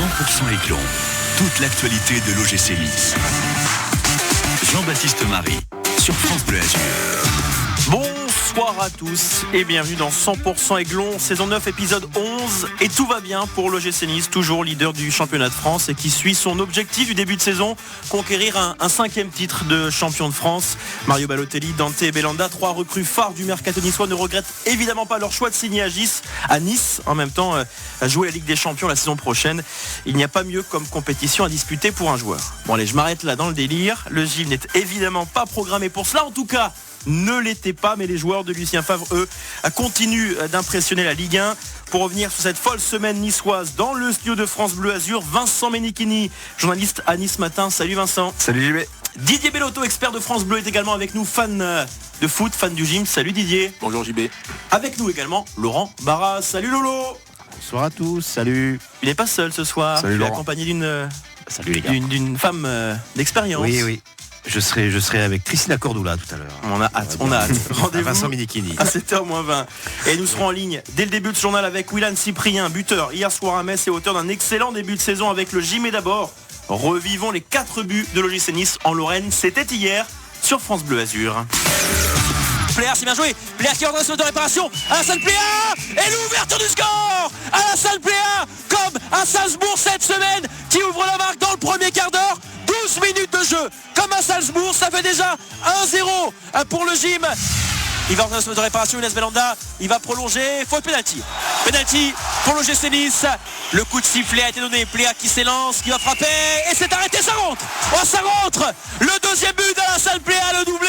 100% Aiglon. Toute l'actualité de l'OGC Nice. Jean-Baptiste Marie sur France Bleu Azur. Bonsoir à tous et bienvenue dans 100% Aiglon, saison 9, épisode 11. Et tout va bien pour l'OGC Nice, toujours leader du championnat de France et qui suit son objectif du début de saison, conquérir un 5e titre de champion de France. Mario Balotelli, Dante et Belhanda, 3 recrues phares du mercato niçois, ne regrettent évidemment pas leur choix de signer à Nice. En même temps, à jouer la Ligue des Champions la saison prochaine. Il n'y a pas mieux comme compétition à disputer pour un joueur. Bon allez, je m'arrête là dans le délire. Le Gilles n'est évidemment pas programmé pour cela, en tout cas ne l'était pas, mais les joueurs de Lucien Favre, eux, continuent d'impressionner la Ligue 1. Pour revenir sur cette folle semaine niçoise dans le studio de France Bleu Azur, Vincent Menichini, journaliste à Nice Matin. Salut Vincent. Salut JB. Didier Bellotto, expert de France Bleu, est également avec nous, fan de foot, fan du gym. Salut Didier. Bonjour JB. Avec nous également Laurent Barras. Salut Lolo. Bonsoir à tous, salut. Il n'est pas seul ce soir. Salut il est Laurent. accompagné d'une femme d'expérience. Oui. Je serai avec Christina Cordula tout à l'heure. On a hâte. Rendez-vous. Vincent Menichini. À 7h-20. Et nous serons en ligne dès le début de ce journal avec Willan Cyprien, buteur hier soir à Metz et auteur d'un excellent début de saison avec le gym. Et d'abord, revivons les 4 buts de l'OGC Nice en Lorraine. C'était hier sur France Bleu Azur. Pléa, c'est bien joué. Pléa qui est en train de réparation. Alassane Pléa et l'ouverture du score. Alassane Pléa, comme à Salzbourg cette semaine, qui ouvre la marque dans le premier quart d'heure. 12 minutes de jeu, comme à Salzbourg, ça fait déjà 1-0 pour le gym. Il va en train de réparation, Younes Belhanda, il va prolonger, faute penalty. Penalty pour le GC Nice. Le coup de sifflet a été donné, Pléa qui s'élance, qui va frapper, et c'est arrêté, ça rentre. Oh, ça rentre. Le deuxième but d'Alassane Pléa, le doublé.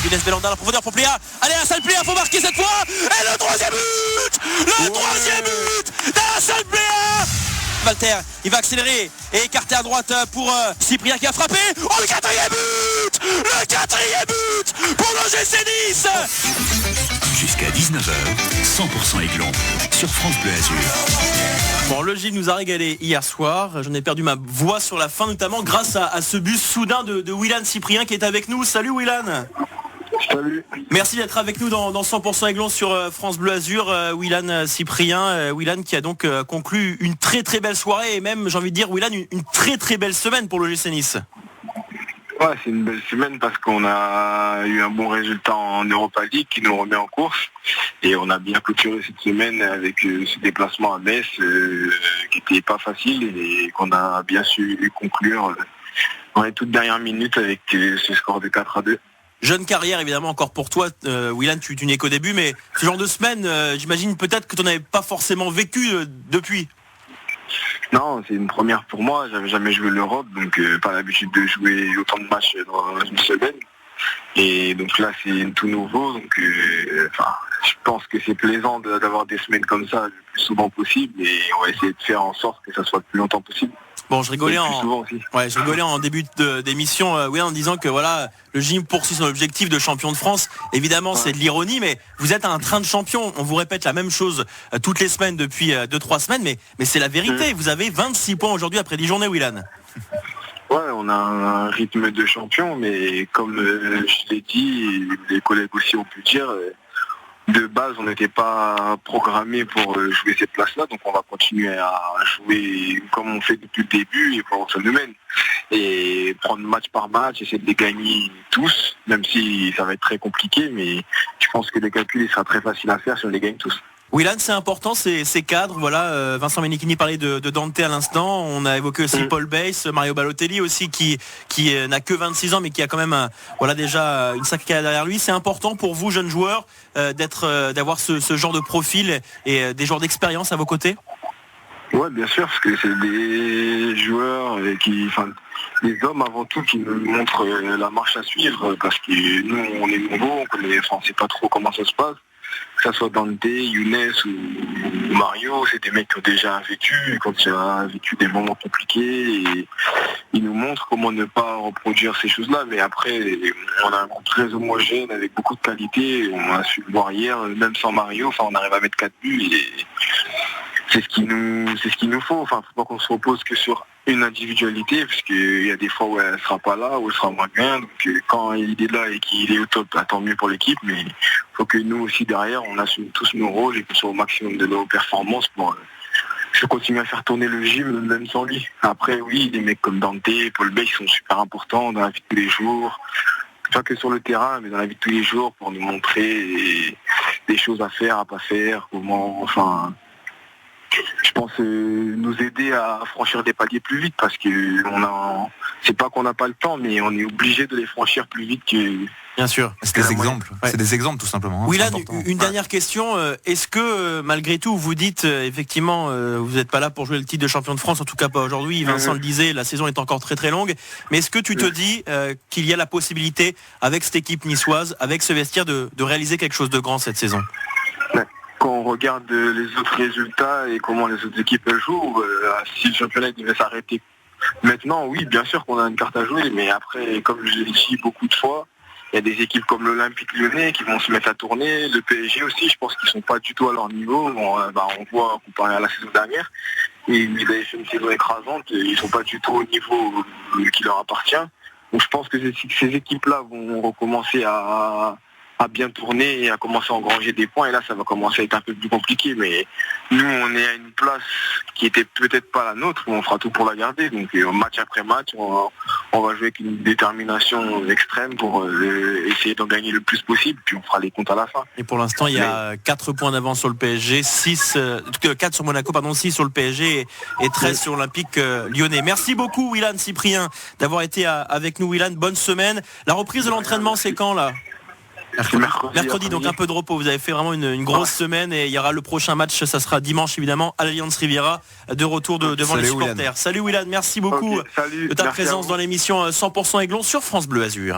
Younes Belhanda, la profondeur pour Pléa. Allez, Alassane Pléa, faut marquer cette fois. Et le troisième but. Le troisième but d'Alassane Pléa. Walter, il va accélérer et écarter à droite pour Cyprien qui a frappé. Oh, le quatrième but. Le quatrième but pour le GC Nice. Jusqu'à 19h, 100% Aiglon sur France Bleu Azur. Bon, le Gilles nous a régalé hier soir. J'en ai perdu ma voix sur la fin, notamment grâce à ce but soudain de Willan Cyprien qui est avec nous. Salut Willan. Salut. Merci d'être avec nous dans 100% Aiglon sur France Bleu Azur. Willan Cyprien, Willan qui a donc conclu une très très belle soirée et même, j'ai envie de dire, Willan, une très très belle semaine pour le GC Nice. Ouais, c'est une belle semaine parce qu'on a eu un bon résultat en Europa League qui nous remet en course et on a bien clôturé cette semaine avec ce déplacement à Metz qui n'était pas facile et qu'on a bien su conclure dans les toutes dernières minutes avec ce score de 4-2. Jeune carrière évidemment encore pour toi, Willan, tu n'es qu'au début, mais ce genre de semaine, j'imagine peut-être que tu n'en avais pas forcément vécu depuis. Non, c'est une première pour moi, j'avais jamais joué l'Europe, donc pas l'habitude de jouer autant de matchs dans une semaine. Et donc là c'est tout nouveau, donc je pense que c'est plaisant d'avoir des semaines comme ça le plus souvent possible et on va essayer de faire en sorte que ça soit le plus longtemps possible. Bon, je rigolais en début d'émission en disant que voilà, le gym poursuit son objectif de champion de France. Évidemment, ouais. C'est de l'ironie, mais vous êtes un train de champion. On vous répète la même chose toutes les semaines depuis 2-3 semaines, mais c'est la vérité. Vous avez 26 points aujourd'hui après 10 journées, Willan. Ouais, on a un rythme de champion, mais comme je l'ai dit, les collègues aussi ont pu dire, de base, on n'était pas programmé pour jouer cette place-là, donc on va continuer à jouer comme on fait depuis le début et pour ça nous mène. Et prendre match par match, essayer de les gagner tous, même si ça va être très compliqué, mais je pense que le calcul il sera très facile à faire si on les gagne tous. Willan, c'est important ces cadres. Voilà, Vincent Menichini parlait de Dante à l'instant. On a évoqué aussi Paul Bass, Mario Balotelli aussi qui n'a que 26 ans mais qui a quand même déjà une sacrée carrière derrière lui. C'est important pour vous, jeunes joueurs, d'avoir ce genre de profil et des joueurs d'expérience à vos côtés. Ouais, bien sûr, parce que c'est des joueurs des hommes avant tout qui nous montrent la marche à suivre, parce que nous on est nouveaux, on sait pas trop comment ça se passe. Que ce soit Dante, Younes ou Mario, c'est des mecs qui ont déjà vécu des moments compliqués et ils nous montrent comment ne pas reproduire ces choses-là. Mais après, on a un groupe très homogène avec beaucoup de qualité. On a su le voir hier, même sans Mario, on arrive à mettre 4 buts et c'est ce qu'il nous faut. Faut pas qu'on se repose que sur une individualité, parce qu'il y a des fois où elle ne sera pas là, où elle sera moins bien. Donc quand il est là et qu'il est au top, tant mieux pour l'équipe, mais il faut que nous aussi derrière, on assume tous nos rôles et qu'on soit au maximum de nos performances pour je continue à faire tourner le gym même sans lui. Après, oui, des mecs comme Dante, Paul Bay, ils sont super importants dans la vie de tous les jours. Pas que sur le terrain, mais dans la vie de tous les jours pour nous montrer des choses à faire, à pas faire, comment, enfin... Je pense nous aider à franchir des paliers plus vite parce que c'est pas qu'on n'a pas le temps, mais on est obligé de les franchir plus vite que... Bien sûr. C'est des exemples. Ouais. C'est des exemples tout simplement. Hein, Willan, une dernière question. Est-ce que malgré tout vous dites effectivement vous n'êtes pas là pour jouer le titre de champion de France, en tout cas pas aujourd'hui, Vincent le disait, la saison est encore très très longue, mais est-ce que tu te dis qu'il y a la possibilité avec cette équipe niçoise, avec ce vestiaire de réaliser quelque chose de grand cette saison? Quand on regarde les autres résultats et comment les autres équipes jouent, si le championnat devait s'arrêter maintenant, oui, bien sûr qu'on a une carte à jouer, mais après, comme je l'ai dit beaucoup de fois, il y a des équipes comme l'Olympique Lyonnais qui vont se mettre à tourner, le PSG aussi, je pense qu'ils ne sont pas du tout à leur niveau, on voit comparé à la saison dernière, et ils avaient fait une saison écrasante, ils ne sont pas du tout au niveau qui leur appartient. Donc je pense que ces équipes-là vont recommencer à bien tourner et à commencer à engranger des points, et là ça va commencer à être un peu plus compliqué, mais nous on est à une place qui était peut-être pas la nôtre, mais on fera tout pour la garder, donc match après match on va jouer avec une détermination extrême pour essayer d'en gagner le plus possible, puis on fera les comptes à la fin. Et pour l'instant il y a 4 points d'avance sur le PSG, 4 sur Monaco, 6 sur le PSG et 13 sur l'Olympique Lyonnais. Merci beaucoup Willan Cyprien d'avoir été avec nous. Willan, bonne semaine. La reprise de l'entraînement c'est quand là? Mercredi, donc un peu de repos. Vous avez fait vraiment une grosse semaine, et il y aura le prochain match, ça sera dimanche évidemment à l'Allianz Riviera, de retour devant les supporters. Salut Willan, merci beaucoup de ta présence dans l'émission 100% Aiglon sur France Bleu Azur.